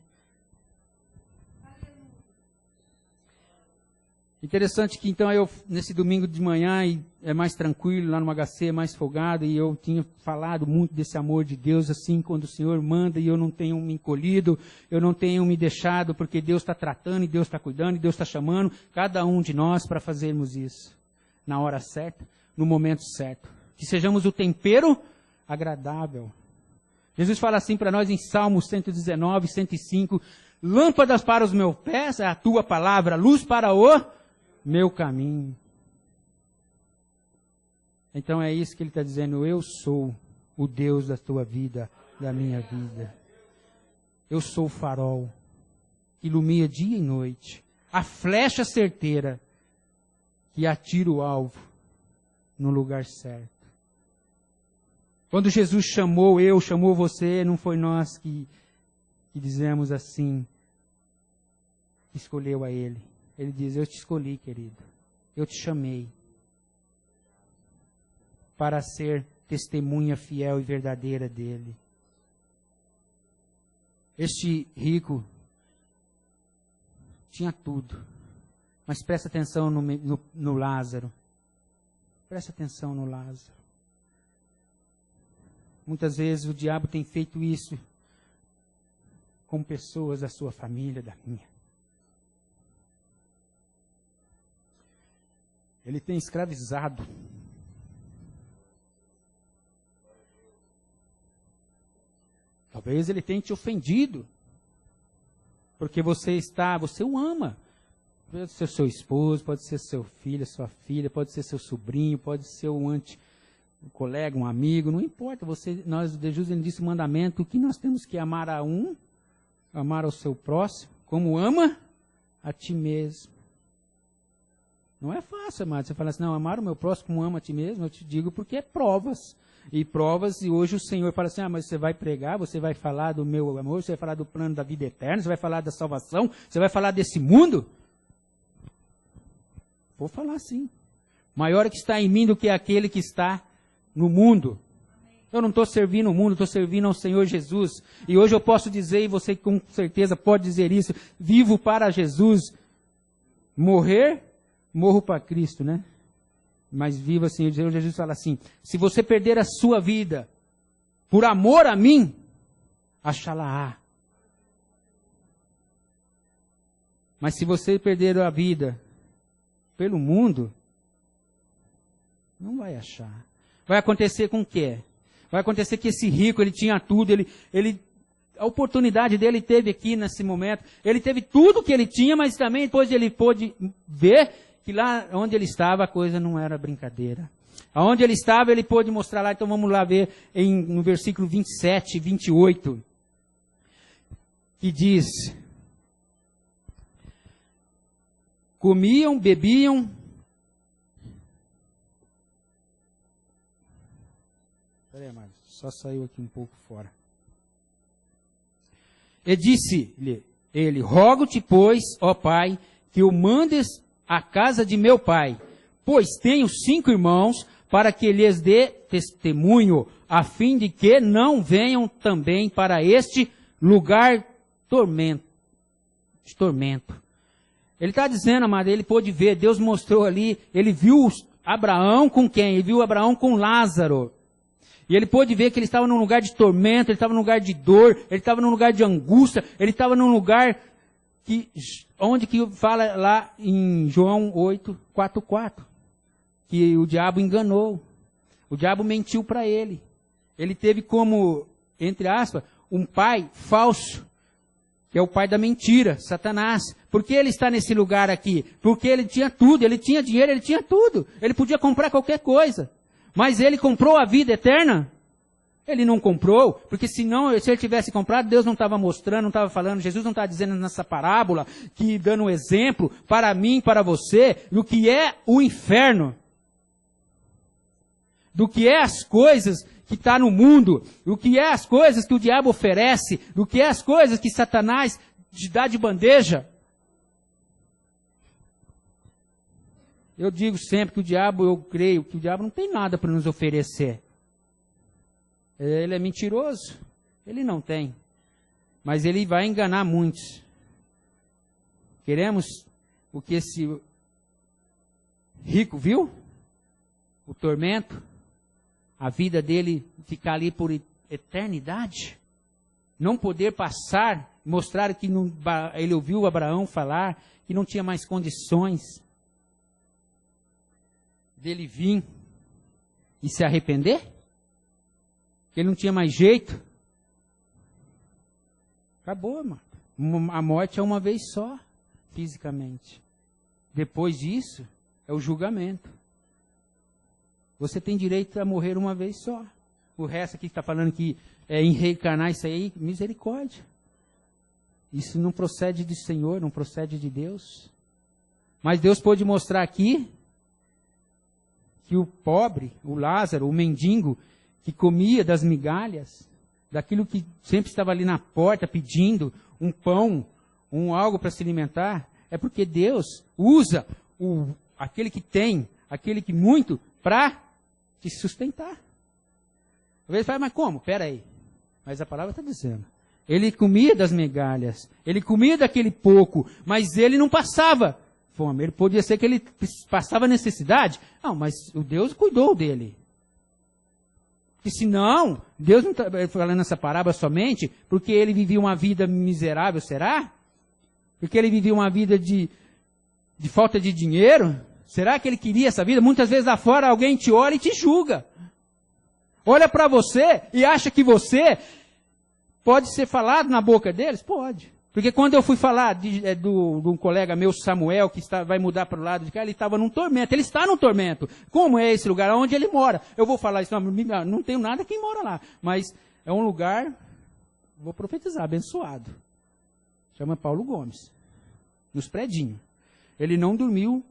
Interessante que então eu, nesse domingo de manhã, é mais tranquilo, lá no HC é mais folgado, e eu tinha falado muito desse amor de Deus, assim, quando o Senhor manda, e eu não tenho me encolhido, eu não tenho me deixado, porque Deus está tratando, e Deus está cuidando, e Deus está chamando cada um de nós para fazermos isso, na hora certa, no momento certo. Que sejamos o tempero agradável. Jesus fala assim para nós em Salmos 119, 105, lâmpadas para os meus pés é a tua palavra, luz para o meu caminho. Então é isso que ele está dizendo, eu sou o Deus da tua vida, da minha vida. Eu sou o farol que ilumina dia e noite, a flecha certeira que atira o alvo no lugar certo. Quando Jesus chamou você, não foi nós que dizemos assim, escolheu a Ele. Ele diz, eu te escolhi, querido. Eu te chamei para ser testemunha fiel e verdadeira dEle. Este rico tinha tudo. Mas presta atenção no Lázaro. Presta atenção no Lázaro. Muitas vezes o diabo tem feito isso com pessoas da sua família, da minha. Ele tem escravizado. Talvez ele tenha te ofendido. Porque você o ama. Pode ser seu esposo, pode ser seu filho, sua filha, pode ser seu sobrinho, pode ser um colega, um amigo, não importa. Jesus ele disse o mandamento que nós temos que amar amar ao seu próximo, como ama a ti mesmo. Não é fácil, amado. Você fala assim, não, amar o meu próximo como ama a ti mesmo, eu te digo porque é provas. E hoje o Senhor fala assim, mas você vai pregar, você vai falar do meu amor, você vai falar do plano da vida eterna, você vai falar da salvação, você vai falar desse mundo? Vou falar sim. Maior é que está em mim do que aquele que está no mundo. Eu não estou servindo o mundo, estou servindo ao Senhor Jesus. E hoje eu posso dizer, e você com certeza pode dizer isso, vivo para Jesus. Morro para Cristo, né? Mas viva assim, o Senhor Jesus fala assim, se você perder a sua vida por amor a mim, achá-la-á. Mas se você perder a vida pelo mundo, não vai achar. Vai acontecer com o quê? Vai acontecer que esse rico, ele tinha tudo, a oportunidade dele teve aqui nesse momento, ele teve tudo que ele tinha, mas também depois ele pôde ver que lá onde ele estava a coisa não era brincadeira. Aonde ele estava, ele pôde mostrar lá, então vamos lá ver no versículo 27, 28, que diz, comiam, bebiam, peraí, amado, só saiu aqui um pouco fora. E disse-lhe ele, rogo-te, pois, ó Pai, que o mandes à casa de meu pai, pois tenho 5 irmãos, para que lhes dê testemunho, a fim de que não venham também para este lugar de tormento. Ele está dizendo, amado, ele pôde ver, Deus mostrou ali, ele viu Abraão com quem? Ele viu Abraão com Lázaro. E ele pôde ver que ele estava num lugar de tormento, ele estava num lugar de dor, ele estava num lugar de angústia, ele estava num lugar onde que fala lá em João 8, 4, que o diabo enganou. O diabo mentiu para ele. Ele teve como, entre aspas, um pai falso, que é o pai da mentira, Satanás. Por que ele está nesse lugar aqui? Porque ele tinha tudo, ele tinha dinheiro, ele tinha tudo. Ele podia comprar qualquer coisa. Mas ele comprou a vida eterna? Ele não comprou, porque senão, se ele tivesse comprado, Deus não estava mostrando, não estava falando, Jesus não estava dizendo nessa parábola, que dando um exemplo para mim, para você, do que é o inferno. Do que é as coisas que está no mundo, do que é as coisas que o diabo oferece, do que é as coisas que Satanás te dá de bandeja. Eu digo sempre que eu creio que o diabo não tem nada para nos oferecer. Ele é mentiroso, ele não tem. Mas ele vai enganar muitos. Queremos o que esse rico viu? O tormento, a vida dele ficar ali por eternidade. Não poder passar, mostrar que não, ele ouviu Abraão falar que não tinha mais condições dele vir e se arrepender. Que ele não tinha mais jeito. Acabou, mano. A morte é uma vez só, fisicamente. Depois disso, é o julgamento. Você tem direito a morrer uma vez só. O resto aqui está falando que é em reencarnar isso aí, misericórdia. Isso não procede do Senhor, não procede de Deus. Mas Deus pôde mostrar aqui que o pobre, o Lázaro, o mendigo, que comia das migalhas, daquilo que sempre estava ali na porta pedindo, um pão, algo para se alimentar, é porque Deus usa aquele que tem, aquele que muito, para te sustentar. Às vezes fala, mas como? Espera aí. Mas a palavra está dizendo. Ele comia das migalhas, ele comia daquele pouco, mas ele não passava fome. Ele podia ser que ele passava necessidade. Não, mas o Deus cuidou dele. Porque senão, Deus não está falando essa parábola somente porque ele vivia uma vida miserável, será? Porque ele vivia uma vida de falta de dinheiro? Será que ele queria essa vida? Muitas vezes lá fora alguém te olha e te julga. Olha para você e acha que você pode ser falado na boca deles? Pode. Porque quando eu fui falar de um colega meu, Samuel, que vai mudar para o lado de cá, ele estava num tormento. Ele está num tormento. Como é esse lugar? Onde ele mora? Eu vou falar isso. Não tenho nada quem mora lá. Mas é um lugar, vou profetizar, abençoado. Chama Paulo Gomes. Nos predinhos. Ele não dormiu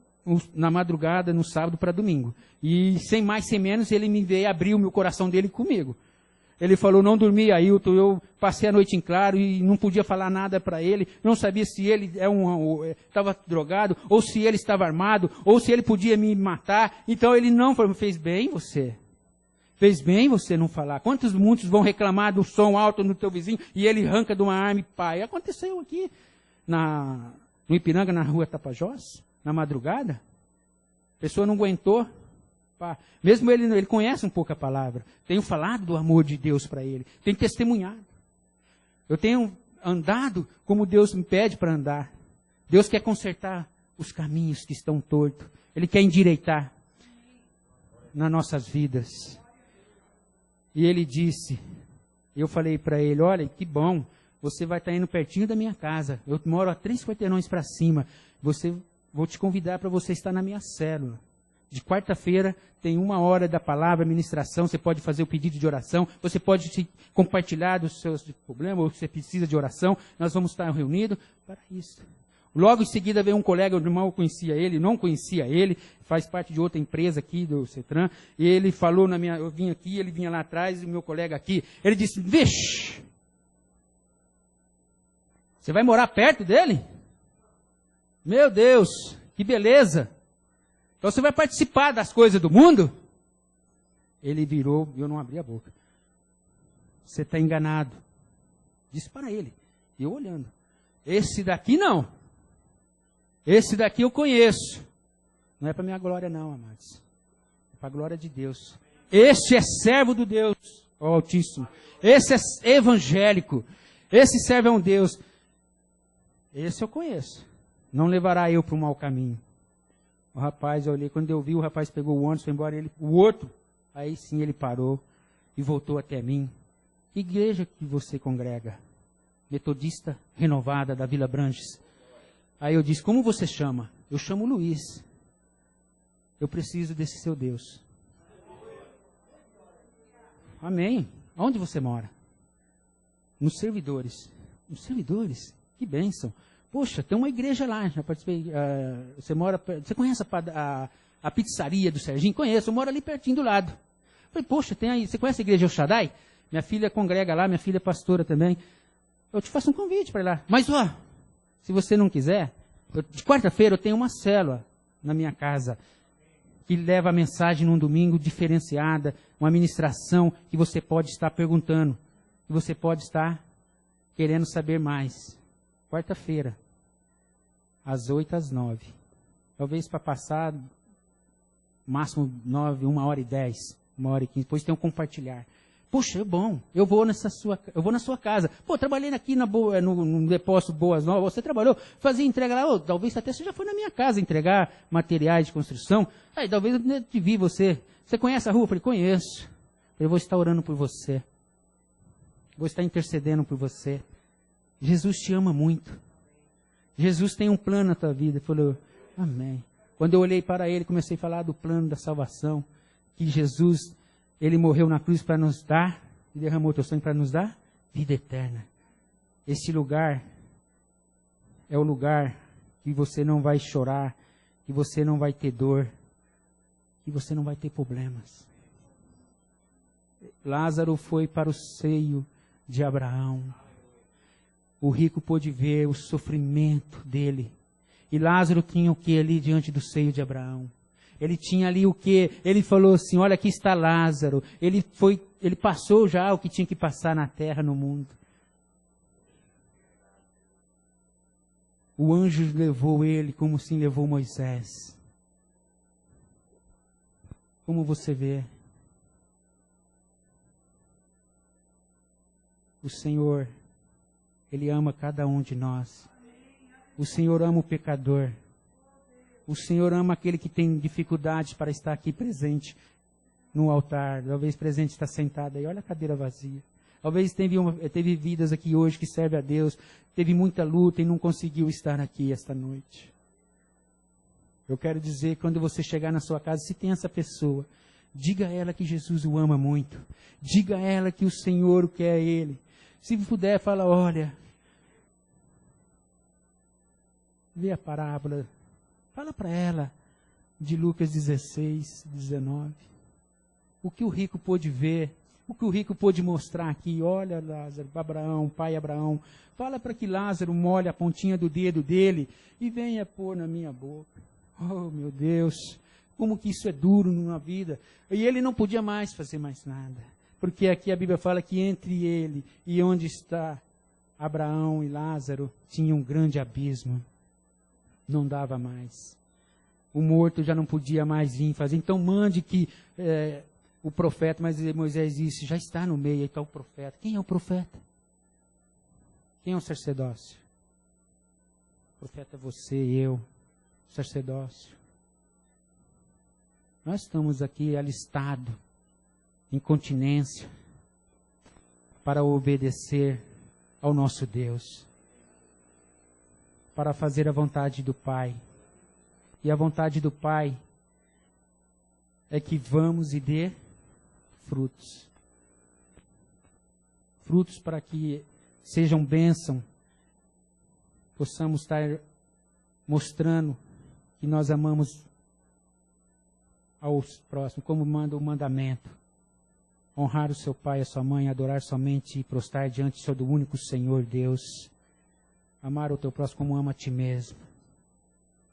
na madrugada, no sábado para domingo. E sem mais, sem menos, ele me veio abrir o meu coração dele comigo. Ele falou, não dormi, Ailton, eu passei a noite em claro e não podia falar nada para ele, não sabia se ele estava drogado, ou se ele estava armado, ou se ele podia me matar. Então ele não falou, fez bem você não falar. Muitos vão reclamar do som alto no teu vizinho e ele arranca de uma arma e pai. Aconteceu aqui no Ipiranga, na rua Tapajós, na madrugada. A pessoa não aguentou. Mesmo ele conhece um pouco a palavra. Tenho falado do amor de Deus para ele. Tenho testemunhado. Eu tenho andado como Deus me pede para andar. Deus quer consertar os caminhos que estão tortos. Ele quer endireitar nas nossas vidas. E ele disse, eu falei para ele, olha, que bom, você vai estar indo pertinho da minha casa. Eu moro a 3 quarteirões para cima. Vou te convidar para você estar na minha célula. De quarta-feira tem 1 hora da palavra, ministração, você pode fazer o pedido de oração, você pode compartilhar dos seus problemas, ou você precisa de oração, nós vamos estar reunidos para isso. Logo em seguida veio um colega, o irmão conhecia ele, não conhecia ele, faz parte de outra empresa aqui do CETRAN, e ele falou eu vim aqui, ele vinha lá atrás, e o meu colega aqui, ele disse, vixe, você vai morar perto dele? Meu Deus, que beleza! Então você vai participar das coisas do mundo? Ele virou e eu não abri a boca. Você está enganado. Disse para ele. E eu olhando. Esse daqui não. Esse daqui eu conheço. Não é para minha glória não, amados. É para a glória de Deus. Este é servo do Deus Altíssimo. Esse é evangélico. Esse serve a um Deus. Esse eu conheço. Não levará eu para o mau caminho. O rapaz, eu olhei, quando eu vi, o rapaz pegou o ônibus, foi embora, o outro, aí sim ele parou e voltou até mim. Que igreja que você congrega? Metodista Renovada da Vila Branches. Aí eu disse, como você chama? Eu chamo Luiz. Eu preciso desse seu Deus. Amém. Onde você mora? Nos servidores. Nos servidores? Que bênção. Poxa, tem uma igreja lá, já participei. Você conhece a pizzaria do Serginho? Conheço, eu moro ali pertinho do lado. Falei, poxa, tem aí, você conhece a igreja El Shaddai? Minha filha congrega lá, minha filha é pastora também. Eu te faço um convite para ir lá. Mas, se você não quiser, de quarta-feira eu tenho uma célula na minha casa que leva a mensagem num domingo diferenciada, uma ministração que você pode estar perguntando, que você pode estar querendo saber mais. Quarta-feira, às 8 às 9. Talvez para passar, máximo 9, 1h10, 1h15. Depois tem um compartilhar. Poxa, é bom, eu vou na sua casa. Pô, trabalhei aqui no depósito Boas Novas, você trabalhou, fazia entrega lá, talvez até você já foi na minha casa entregar materiais de construção. Aí talvez eu te vi você. Você conhece a rua? Eu falei, conheço. Eu vou estar orando por você. Vou estar intercedendo por você. Jesus te ama muito. Jesus tem um plano na tua vida. Ele falou, amém. Quando eu olhei para ele, comecei a falar do plano da salvação, que Jesus, ele morreu na cruz para nos dar, e derramou o teu sangue para nos dar vida eterna. Esse lugar é o lugar que você não vai chorar, que você não vai ter dor, que você não vai ter problemas. Lázaro foi para o seio de Abraão. O rico pôde ver o sofrimento dele. E Lázaro tinha o que ali diante do seio de Abraão? Ele tinha ali o que? Ele falou assim, olha, aqui está Lázaro. Ele passou já o que tinha que passar na terra, no mundo. O anjo levou ele como assim levou Moisés. Como você vê? O Senhor, Ele ama cada um de nós. O Senhor ama o pecador. O Senhor ama aquele que tem dificuldade para estar aqui presente no altar. Talvez presente está sentado aí. Olha a cadeira vazia. Talvez teve vidas aqui hoje que servem a Deus. Teve muita luta e não conseguiu estar aqui esta noite. Eu quero dizer, quando você chegar na sua casa, se tem essa pessoa, diga a ela que Jesus o ama muito. Diga a ela que o Senhor quer Ele. Se puder, fala, olha, vê a parábola, fala para ela de Lucas 16, 19. O que o rico pôde ver, o que o rico pôde mostrar aqui. Olha, Lázaro, Abraão, pai Abraão, fala para que Lázaro molhe a pontinha do dedo dele e venha pôr na minha boca. Oh, meu Deus, como que isso é duro numa vida. E ele não podia mais fazer mais nada. Porque aqui a Bíblia fala que entre ele e onde está Abraão e Lázaro tinha um grande abismo. Não dava mais. O morto já não podia mais vir fazer. Então mande que o profeta, mas Moisés disse, já está no meio, aí está o profeta. Quem é o profeta? Quem é o sacerdócio? O profeta é você e eu, o sacerdócio. Nós estamos aqui alistados em continência para obedecer ao nosso Deus, para fazer a vontade do Pai. E a vontade do Pai é que vamos e dê frutos. Frutos para que sejam bênção, possamos estar mostrando que nós amamos aos próximos, como manda o mandamento. Honrar o seu pai e a sua mãe, adorar somente e prostrar diante do único Senhor Deus. Amar o teu próximo como ama a ti mesmo.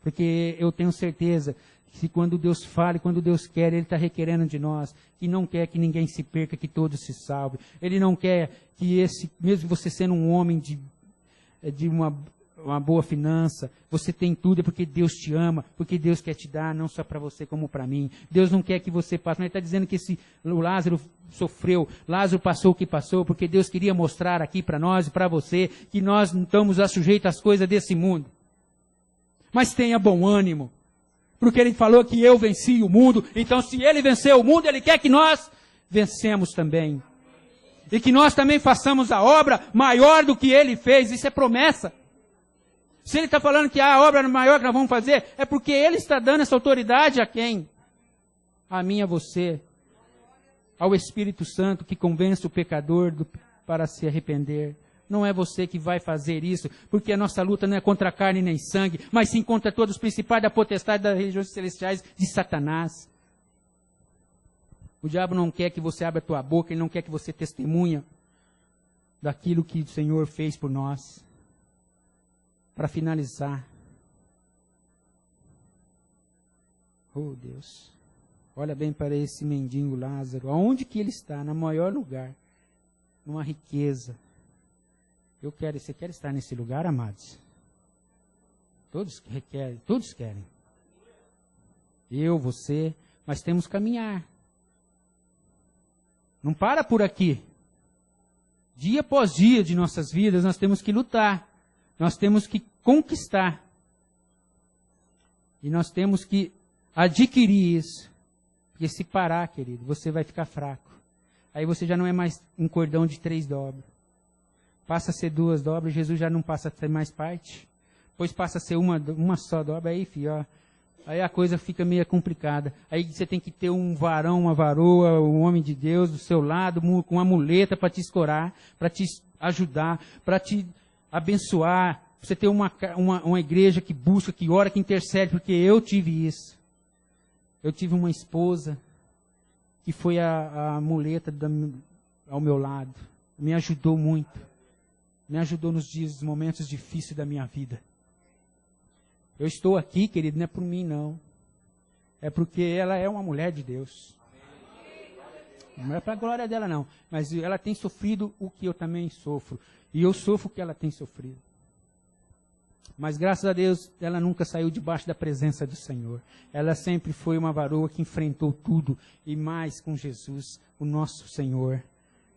Porque eu tenho certeza que quando Deus fala e quando Deus quer, Ele está requerendo de nós, que não quer que ninguém se perca, que todos se salvem. Ele não quer que mesmo você sendo um homem de uma boa finança, você tem tudo, é porque Deus te ama, porque Deus quer te dar, não só para você como para mim. Deus não quer que você passe, mas Ele está dizendo que o Lázaro sofreu, Lázaro passou o que passou, porque Deus queria mostrar aqui para nós e para você, que nós não estamos sujeitos às coisas desse mundo. Mas tenha bom ânimo, porque Ele falou que eu venci o mundo, então se Ele venceu o mundo, Ele quer que nós vencemos também. E que nós também façamos a obra maior do que Ele fez, isso é promessa. Se Ele está falando que a obra maior que nós vamos fazer, é porque Ele está dando essa autoridade a quem? A mim, a você. ao Espírito Santo que convence o pecador para se arrepender. Não é você que vai fazer isso, porque a nossa luta não é contra a carne nem sangue, mas sim contra todos os principais da potestade das regiões celestiais de Satanás. O diabo não quer que você abra a tua boca, ele não quer que você testemunhe daquilo que o Senhor fez por nós. Para finalizar. Oh Deus, olha bem para esse mendigo Lázaro, aonde que ele está? No maior lugar, numa riqueza. Você quer estar nesse lugar, amados? Todos querem. Eu, você, mas temos que caminhar. Não para por aqui. Dia após dia de nossas vidas, nós temos que lutar. Nós temos que conquistar. E nós temos que adquirir isso. Porque se parar, querido, você vai ficar fraco. Aí você já não é mais um cordão de 3 dobras. Passa a ser 2 dobras, Jesus já não passa a ter mais parte. Depois passa a ser uma só dobra, aí, filho, ó. Aí a coisa fica meio complicada. Aí você tem que ter um varão, uma varoa, um homem de Deus do seu lado, com uma muleta para te escorar, para te ajudar, para te abençoar. Você ter uma igreja que busca, que ora, que intercede, porque eu tive isso. Eu tive uma esposa que foi a muleta ao meu lado. Me ajudou muito. Me ajudou nos dias, nos momentos difíceis da minha vida. Eu estou aqui, querido, não é por mim, não. É porque ela é uma mulher de Deus. Não é para a glória dela, não. Mas ela tem sofrido o que eu também sofro. E eu sofro o que ela tem sofrido. Mas graças a Deus, ela nunca saiu debaixo da presença do Senhor. Ela sempre foi uma varoa que enfrentou tudo. E mais com Jesus, o nosso Senhor.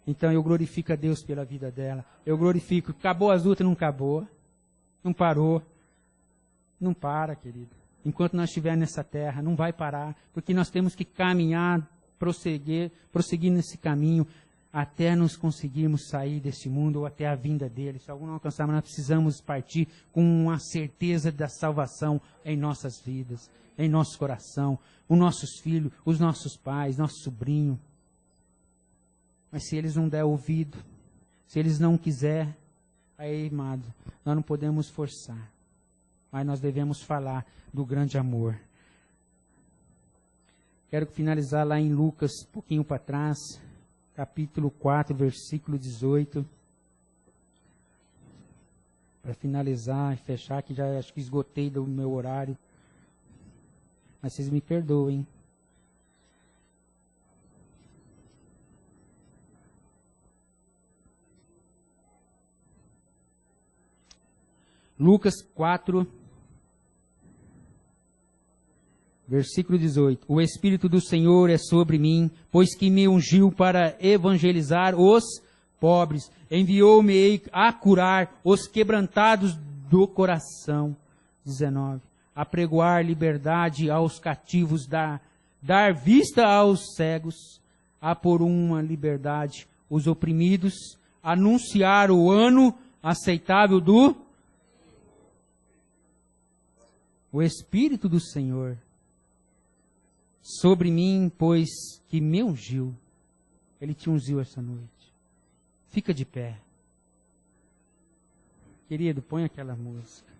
Então eu glorifico a Deus pela vida dela. Eu glorifico. Acabou as lutas, não acabou. Não parou. Não para, querido. Enquanto nós estivermos nessa terra, não vai parar. Porque nós temos que caminhar, prosseguir nesse caminho, até nos conseguirmos sair deste mundo ou até a vinda dele. Se algum não alcançarmos, nós precisamos partir com uma certeza da salvação em nossas vidas, em nosso coração, os nossos filhos, os nossos pais, nosso sobrinho. Mas se eles não der ouvido, se eles não quiser, aí, amado, nós não podemos forçar. Mas nós devemos falar do grande amor. Quero finalizar lá em Lucas, um pouquinho para trás, capítulo 4, versículo 18. Para finalizar e fechar, que já acho que esgotei do meu horário. Mas vocês me perdoem. Lucas 4, versículo 18. O Espírito do Senhor é sobre mim, pois que me ungiu para evangelizar os pobres. Enviou-me a curar os quebrantados do coração. 19. A pregoar liberdade aos cativos, dar vista aos cegos, a pôr uma liberdade os oprimidos, anunciar o ano aceitável do o Espírito do Senhor sobre mim, pois que me ungiu. Ele te ungiu essa noite. Fica de pé. Querido, põe aquela música.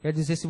Quer dizer, se